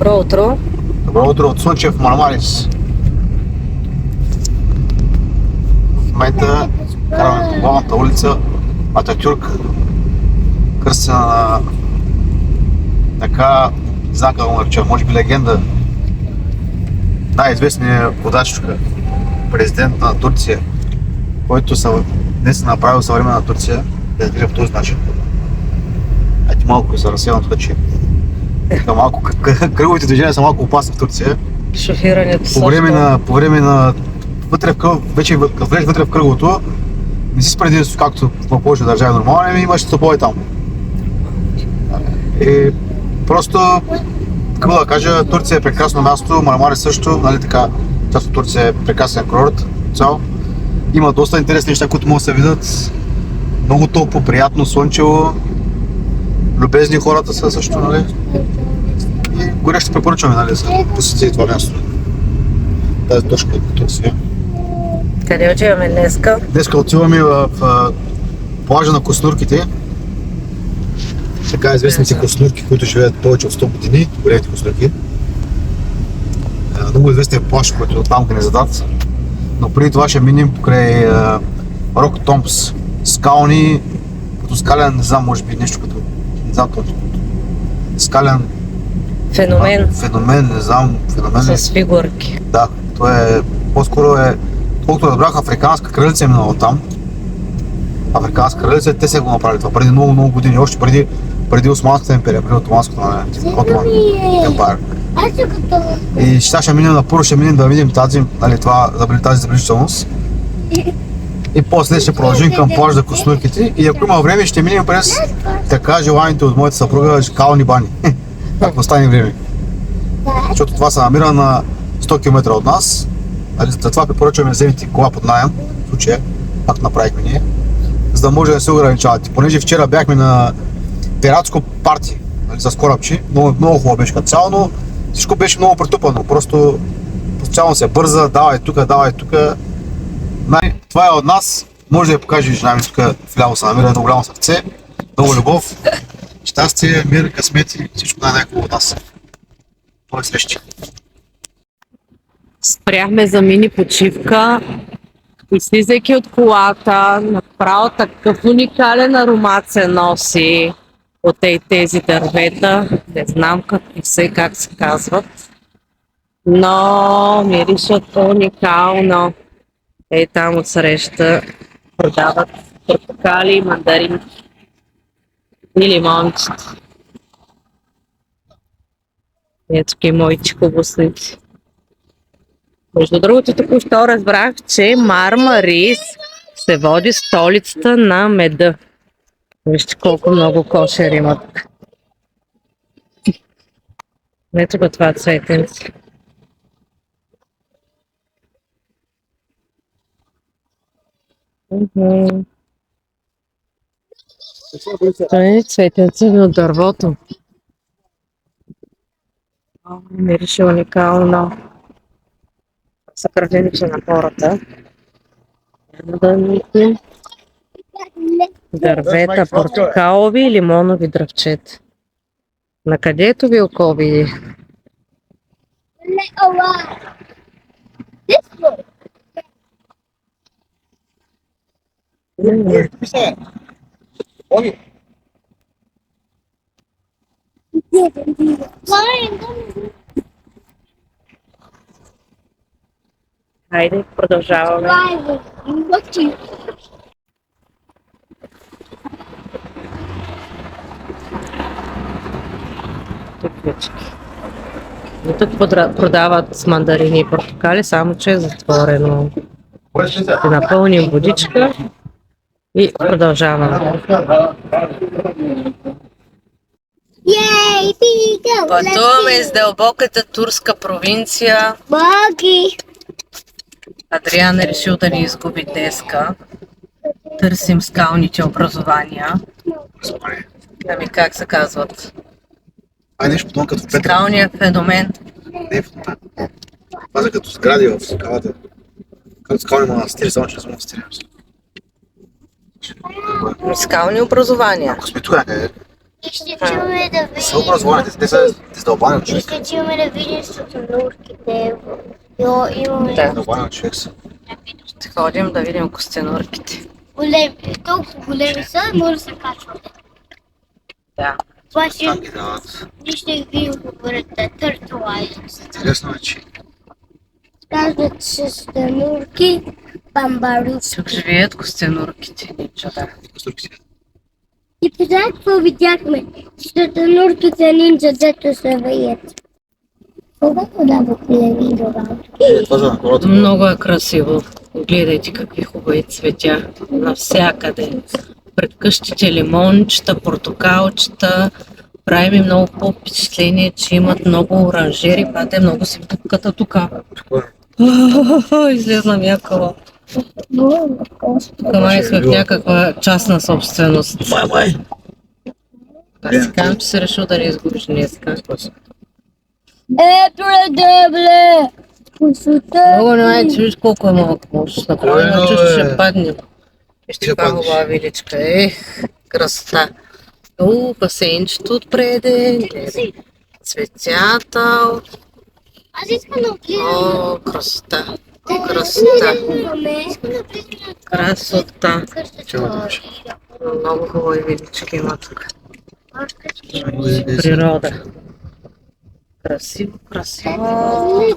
Добро утро. Добро утро от Слънчев Мармарис. В момента караме по главната улица Ататюрк, кръстена на така, не знам как го нарича, може би легенда, най-известният водач, президент на Турция, който днес е направил съвременна Турция, да изглежда по този начин. Ето малко се разсевам тук, че малко кръговите движения са малко опасни в Турция. Шофирането По време на вътре в кръг, вече влезеш вътре в кръговото, не си с предимство, както в повече държави нормално, имаш стопове там. И просто, какво да кажа, Турция е прекрасно място, Мармарис също, нали така, част от Турция е прекрасен курорт, цял. Има доста интересни неща, които могат да се видят. Много топло, приятно, слънчево, любезни хората са също, нали. И горещо препоръчваме, нали, да посетите това място. Тази точка от Турция. Къде отиваме днеска? Днеска отиваме в плажа на коснурките. Така известните коснурки, които живеят повече от 100 години, големите коснурки. Много известен плаж, който оттам ги не задат. Но преди това ще минем покрай Рок Томпс. Скални, като скален, не знам, може би нещо като, не знам точно. Скален феномен, не знам, феномен. С фигурки. Да, то е, по-скоро е, колкото разбрах, африканска кралица е минала там. Африканска кралица, те се го направили това преди много години, още преди Османската империя, преди Отоманската, Отоман Емпайр. И сега ще минем ще минем да видим тази, нали, тази забележителност. И после ще продължим към плаж за коснурките и ако има време ще минем през така желаните от моята съпруга скални бани. Ако остане време. Защото това се намира на 100 км от нас. Затова препоръчваме да вземете кола под наем, в случая, пак направихме ние, за да може да се ограничавате. Понеже вчера бяхме на пиратско парти, нали, с корабчи, много хубаво беше като цяло, но всичко беше много претупано, просто постоянно се бърза, давай тук. Това е от нас, може да я покаже жена ми тук вляво се намира едно голямо сърце, много любов, щастие, мир, късмети, всичко най-хубаво от нас. Нови срещи! Спряхме за мини почивка и слизайки от колата, направо такъв уникален аромат се носи от тези дървета. Не знам какви са и как се казват, но миришат уникално. Ей там отсреща продават портокали, мандаринки и лимончета. Ето и моите хубосници. Между другото, току-що разбрах, че Мармарис се води столицата на меда. Вижте колко много кошер има тук. Ето го това цветенце. Това е цветенце от дървото. Мирише уникално. Съкръжението на хората. Дървета, портокалови и лимонови дръвчета. На където ви око види? Хайде, продължаваме. Тук продават мандарини и портокали, само че е затворено. Ще напълним водичка и продължаваме. Пътуваме из дълбоката турска провинция. Адриан е решил да ни изгуби днеска. Търсим скалните образования. Ами как се казват? Нещо подобно като Петра. Скалният феномен. Не феномен. Това са като сгради в скалата. Като скални манастири, само че не са манастири. Скални образования. Ако сме тук някъде, ще чуваме да видим. Силно развойните, те са издълбани от човек. Ще чуваме да видим сутенурките. Имаме Да. Издълбани от човек са. Ще ходим да видим костенурките. големи. Толкова големи са, може да се качват. Да. Това ще Там ги дават. ние ще ги видим по гората. Turtle Islands. Интересно е, че Казват се сутенурки, бамбаруци. Тук живеят костенурките. Ничо да. костурки. И познаете какво видяхме? Сутенурките нинджа, дето се вият. Когато дава телевизора? Това за хората. Много е красиво. Гледайте какви хубави цветя навсякъде. Пред къщите лимончета, портокалчета. Прави ми много по-впечатление, че имат много оранжери. Пате много си втупката тук. Излезна мякала. Тук май сме в някаква частна собственост. Май. Аз си казвам, че се решил да не изгубиш днеска. Предабле! Много не май, че виж колко е малко. Ще направим на чуш, ще падне. Вижте Ще каква паднеш. хубава виличка. Красота. Басейнчето отпреде. Гледай. Цветята. Аз искам да влизам. О, красота. Красота. Искам да влизам Красота. на къщата. Много хубави вилички има тук. Природа. Красиво, красиво.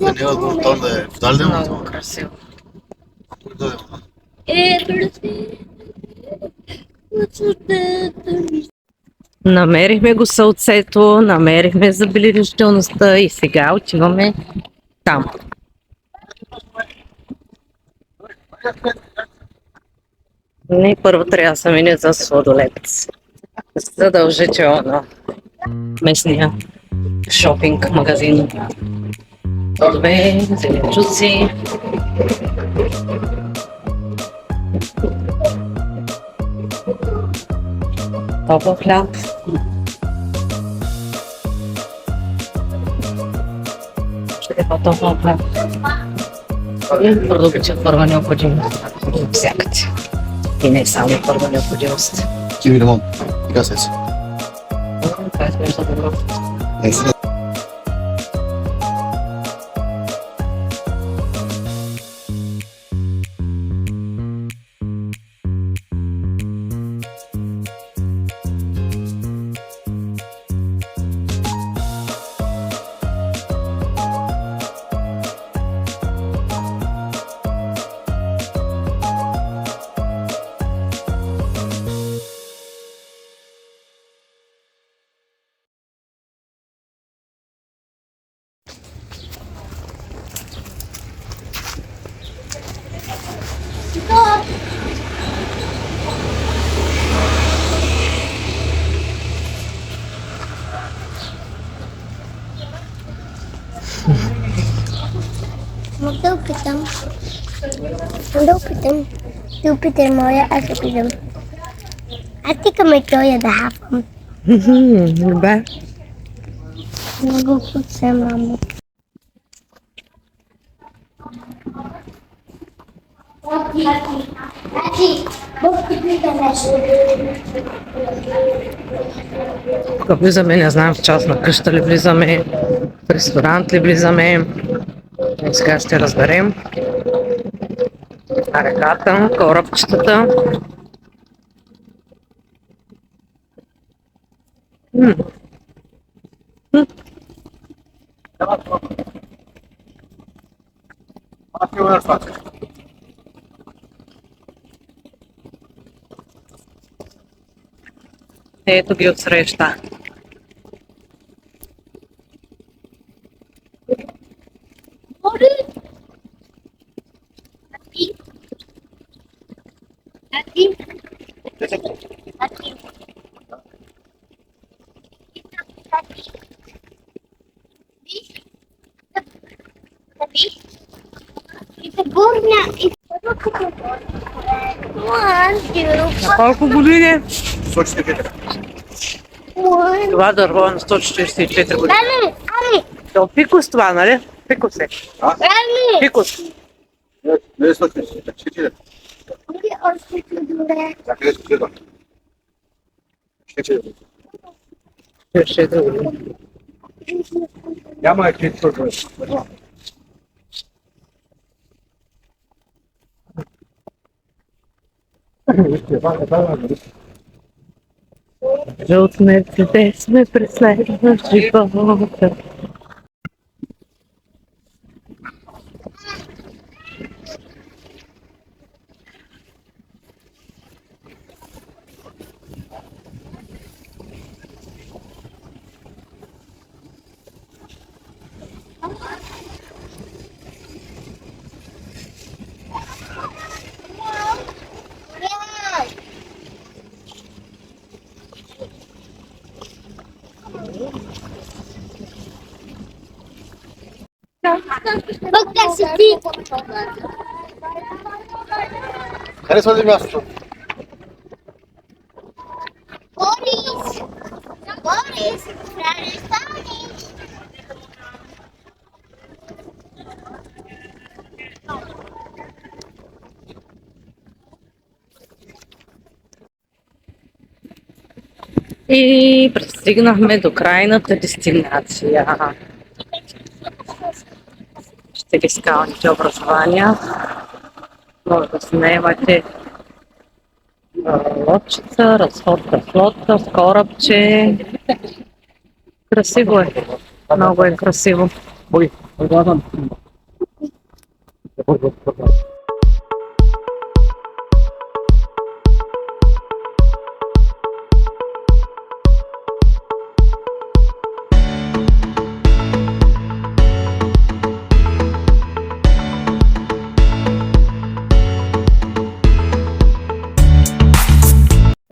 Да не е отбор там да е. Вдали да има Много това. красиво. Намерихме го сълцето, намерихме забележителността и сега отиваме там. Не, първо трябва да се мине за сладолет. Задължително. Местния шопинг магазин. Плодове, зеленчуци. Топъл хляб. Ще е по-топъл хляб. И продукти от първа необходимост. Всякъде. И не само първа необходимост. Киви лимон. Така се. Това е смешно добро. Да опитам. Да опитам. Ти опитай, моля, аз опитам. Аз тикаме той да хапам. Добре. Много вкусно, мамо. Тук влизаме, не знам в частна къща ли влизаме, в ресторант ли влизаме. И сега ще разберем. А реката, корабчетата. Ето ги отсреща. Колко години? 144. Това дърво е на 144 години. То пикос това, нали? Пикос е. Пикос. Не е 144. Така е, Ще друго. Няма е чисто. Жълт Мерцедес ме преследва в живота. Бог си ти! Харесва ли мястото? Борис! Борис! Престани! И пристигнахме до крайната дестинация. Ще ги скалните образования. Може да снимате лодчица, разходка с лодка, с корабче. Красиво е. Много е красиво. Ой, предлагам.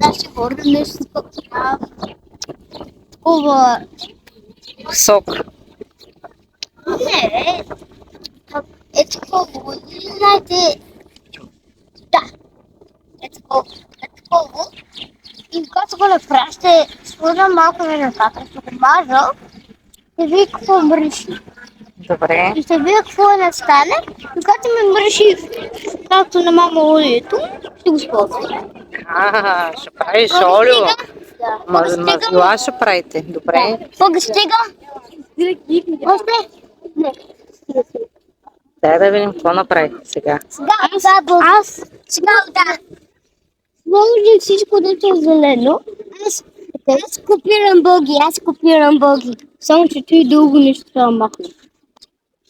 Даже гордо нещо такова. Сок. Не, е такова. Знаете, да. Е такова. И когато го направя, ще сложа малко на ръката, ще го мажа и вие какво мръши. Добре. И ще видя какво не стане. И когато ме мръши, както на мама олието, ще го използвам. Ще правиш олио. Да. Мазила ще правите. Добре. Пък стига. Още? Не. Дай да видим какво направите сега. Сега, да. Сложи всичко дето е зелено. Аз копирам боги. Само, че той дълго нещо трябва да махне.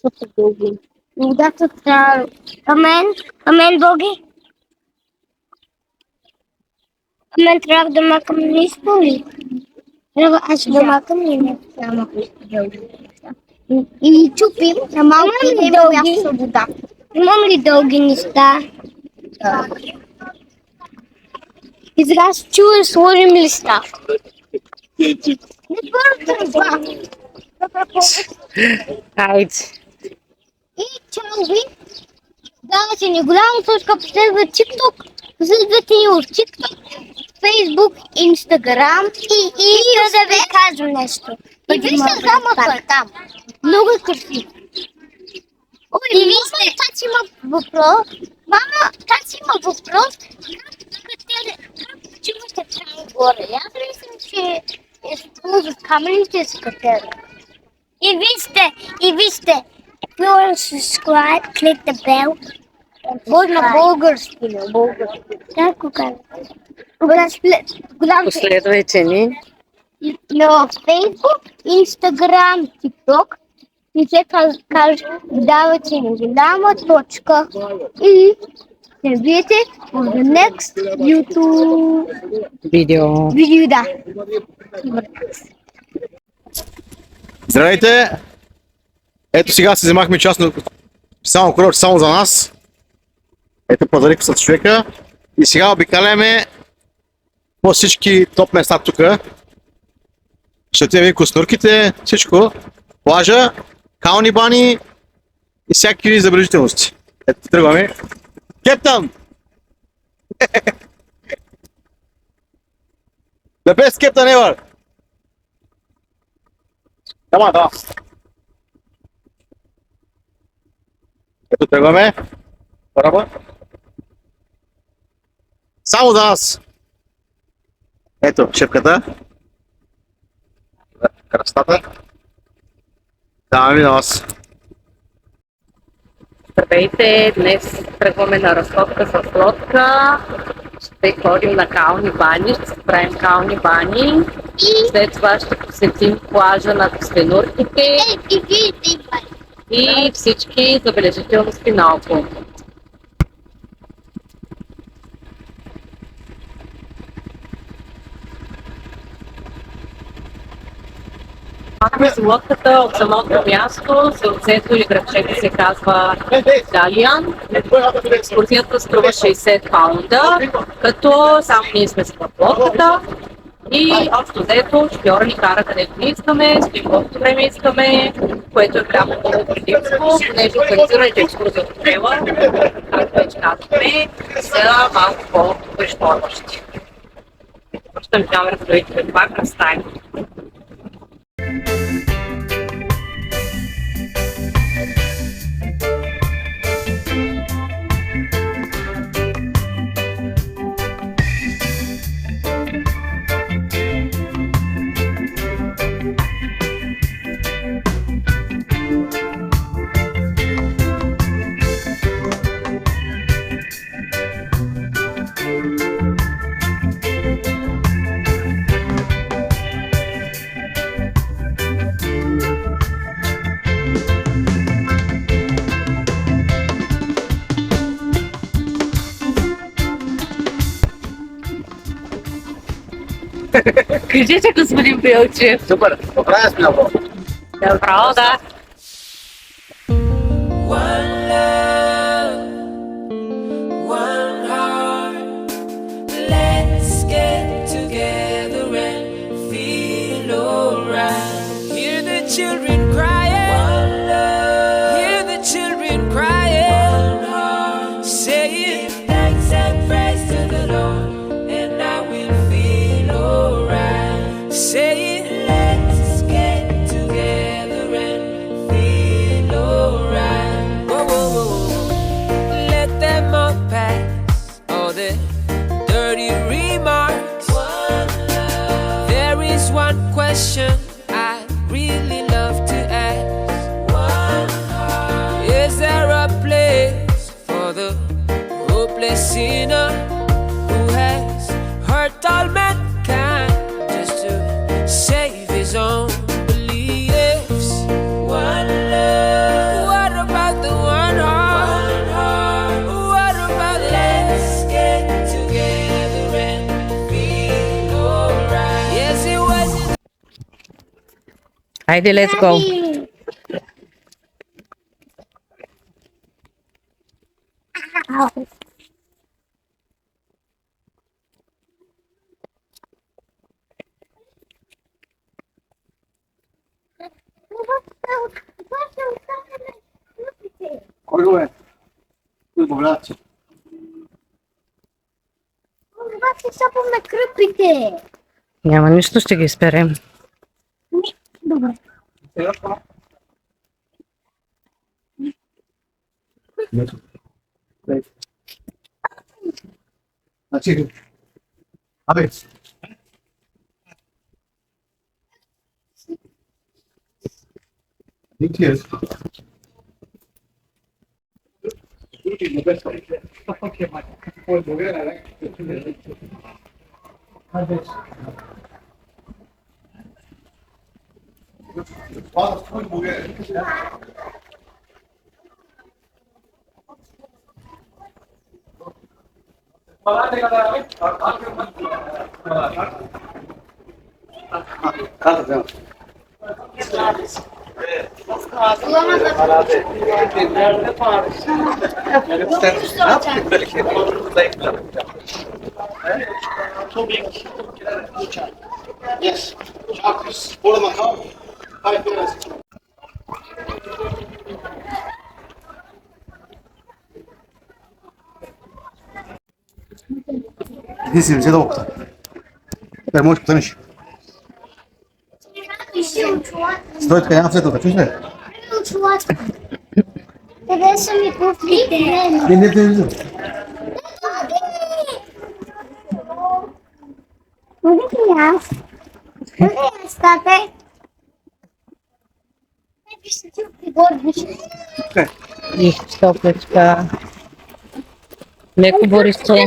Защото е дълго. Водата трябва... Амен, боги. Амен трябва да макам нищо ли? Трябва аз да макам и не трябва да макам. И чупим на малко и има място за вода. Имам ли дълги неща? Да. И сега се чуя, сложим листа. Не бързам това. Айде. И чао ви. Давате ни голямо точка, последва TikTok. Последвате ни в TikTok, Facebook, Instagram. И да ви кажа нещо. И вижте замъка е там. Много е красиво. И вижте, тати има въпрос. Мама, тати има въпрос. Как чувате там горе? Аз мислям, че е с камерите с катера. И вижте. If you want to subscribe, click the bell. Може на български, Как го кажа? Последвайте ни. На Facebook, Instagram, TikTok. И се каже, давате ни голяма точка. И се видите в the next YouTube Видео. да. Здравейте! Ето сега си вземахме частно само курорт само за нас. Ето пазарик с човека. И сега обикаляме по всички топ места тук. Ще отидем коснурките, всичко. Плажа, кални бани и всякакви забележителности. Ето тръгваме. Кептън! The best captain ever! Да. Ето тръгваме. Браво. Само за нас. Ето, шепката. красота. Дами нас. Здравейте, днес тръгваме на разходка с лодка. Ще ходим на кални бани, ще си правим кални бани. След това ще посетим плажа на Костенурките и всички забележителности наоколо. Махме с лодката от самото място, селцето или градчето се казва Далиан. Екскурзията струва 60 паунда, като само ние сме с лодката и общо взето шофьора ни кара където ни искаме, спим колкото време искаме, което е голямо много предимство, понеже организираните екскурзии от хотела, както вече казахме, са малко по-пришпорващи. Връщам камерата да видите това кръста е. Кажете, господин Белчев. Супер, поправя сме направо. Добро, да. One love, one heart. Let's get together and feel alright. Hear the children crying. One love. Hear the children crying. One heart. Say it. Thanks and praise to the Lord, and I will feel alright. Say it. Let's get together and feel alright. Whoa, whoa, whoa, whoa. Let them all pass, all the dirty remarks. One love. There is one question I really love to ask. One heart. Is there a place for the hopeless sinner who has hurt all mankind just to save his own beliefs? One love. What about the one heart? One heart. What about let's get together and feel alright? Yes, it was. Хайде, let's go. Кой го е? Кой го врачи? Това се сапаме кръпите. Няма нищо, ще ги изперем. Добре. Значи, абе. Никие. Yes. Hold on, hi, Иди си, взе долката. Тепер можеш потънеш. Стой така, няма светлата, чуш ли? Къде са ми кофлите? Не виждам. Къде аз? Къде аз, тате? И топличка. Леко Борисче.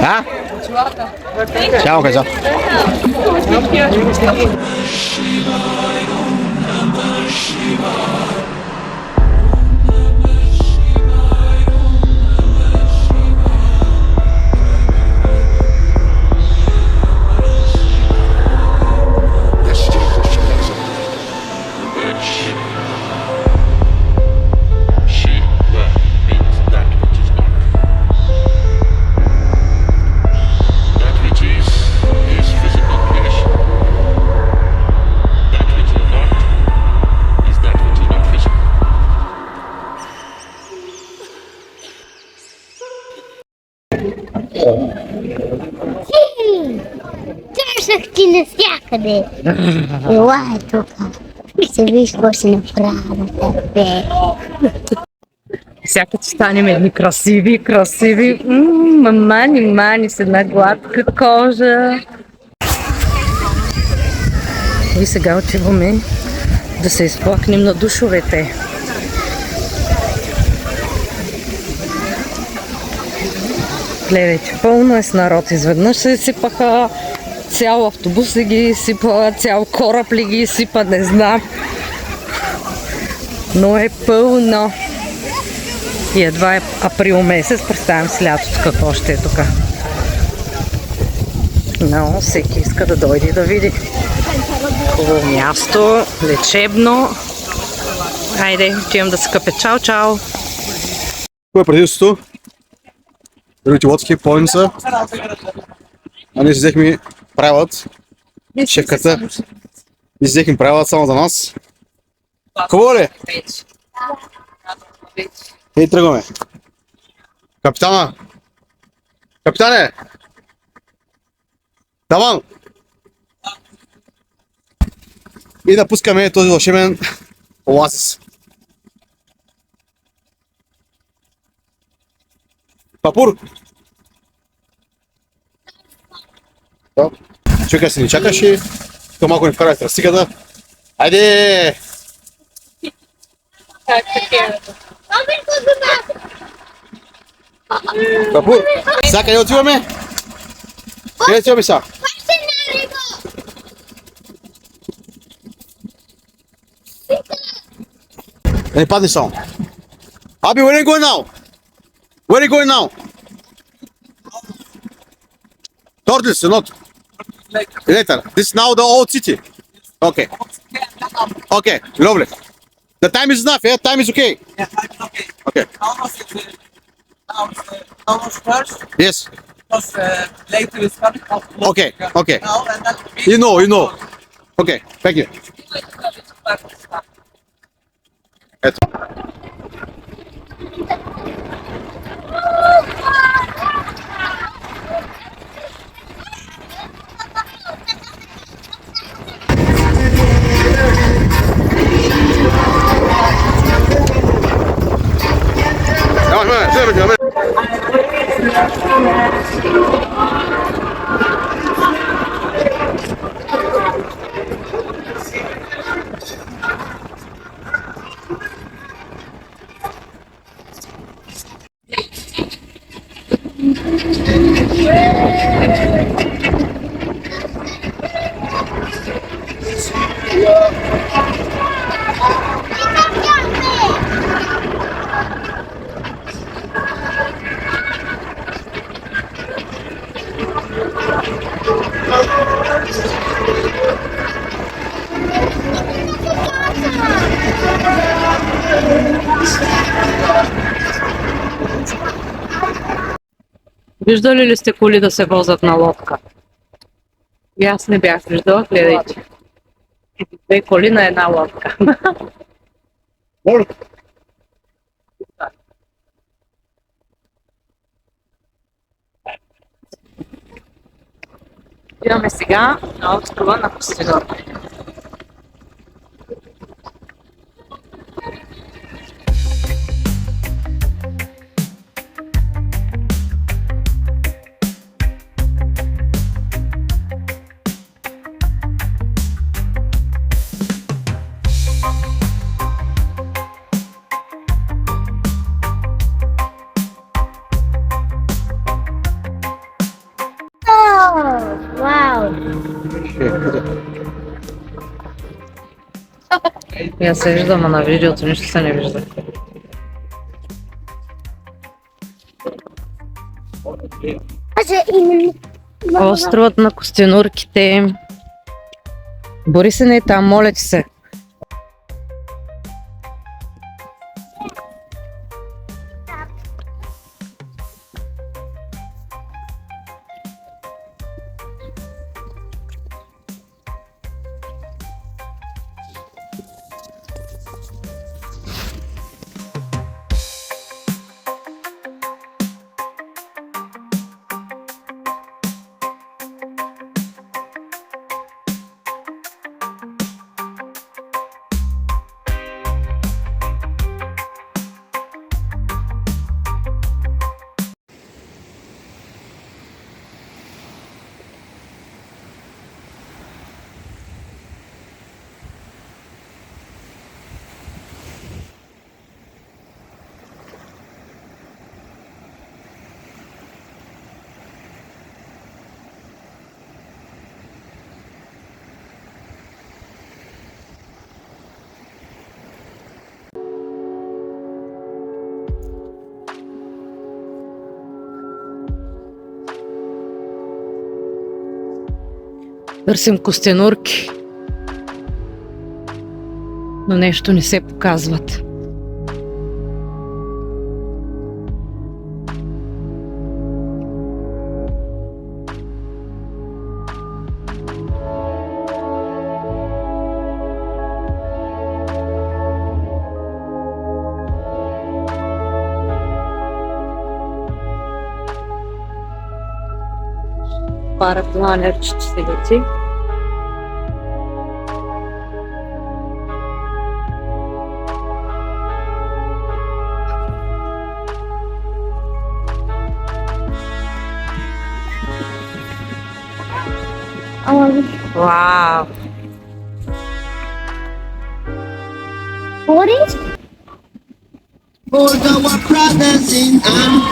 Ah? Ciao, casa. That which is physical creation. That which is not is that which is not physical. Търсах ти навсякъде. Ела е тук. Ще виж какво ще направя тебе. Сякаш станем едни красиви. Мани с една гладка кожа. И сега отиваме да се изплакнем на душовете. Гледайте, пълно е с народ. Изведнъж се изсипаха, цял автобус ли ги изсипа, цял кораб ли ги изсипа, не знам. Но е пълно. И едва е април месец, представям си лятото какво ще е тук. Но всеки иска да дойде да види. Хубаво място, лечебно. Айде, отивам да се къпя. Чао! Кое е предимството? Другите лодки пълни са. А ние си взехме правилът. Шефката. Ние си взехме правилът само за нас. Хубаво ли? И тръгваме. Капитана! Капитане! Таван! И напускаме този вълшебен оазис. Папур! Да. Човека си ни чакаше. Тук малко ни вкара тръстиката. Айде! Папур! Сега къде отиваме? Къде отиваме сега? Да не падне само. Аби, where are you going now? Where are you going now? Tortoise, not. Later. This is now the old city. Okay. Okay, lovely. The time is enough, yeah? Time is okay. Yeah, I'm okay. Okay. Almost first, Yes. because later is coming out. Okay, okay. Now and then You know. Okay, thank you. Ето. Давай. Виждали ли сте коли да се возат на лодка? И аз не бях виждала, гледайте. Две коли на една лодка. Може. Идваме сега на острова на Костинор. Вау! Я се виждам, а на видеото нищо се не вижда. Островът на Костинурките. Борисе, не е там, моля ти се. Търсим костенурки, но нещо не се показват. Парапланерчето се лети. Вау! Борис?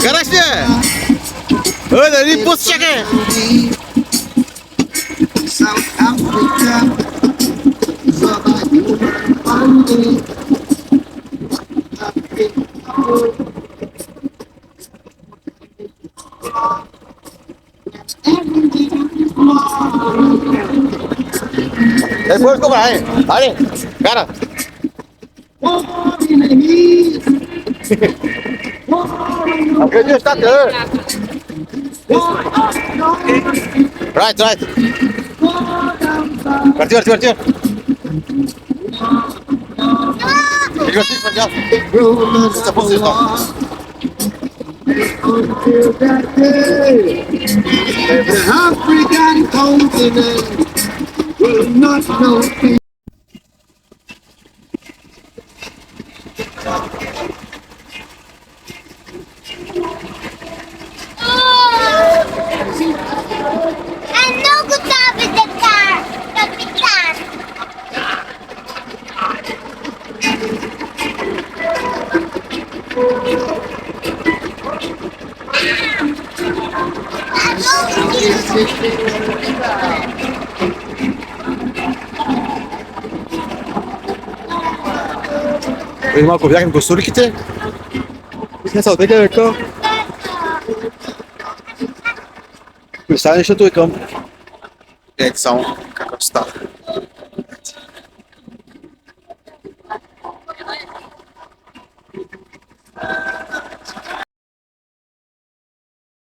Къде сте? Дали пускате? Puedes comprar, vale, cara. Aunque Dios está there. Right. Partir. Esta posición. Every African continent will not know peace. Ano sabi ng kapitan? Преди малко бяхме костурките. Не се отвекаме към пристанището и към само какъв става.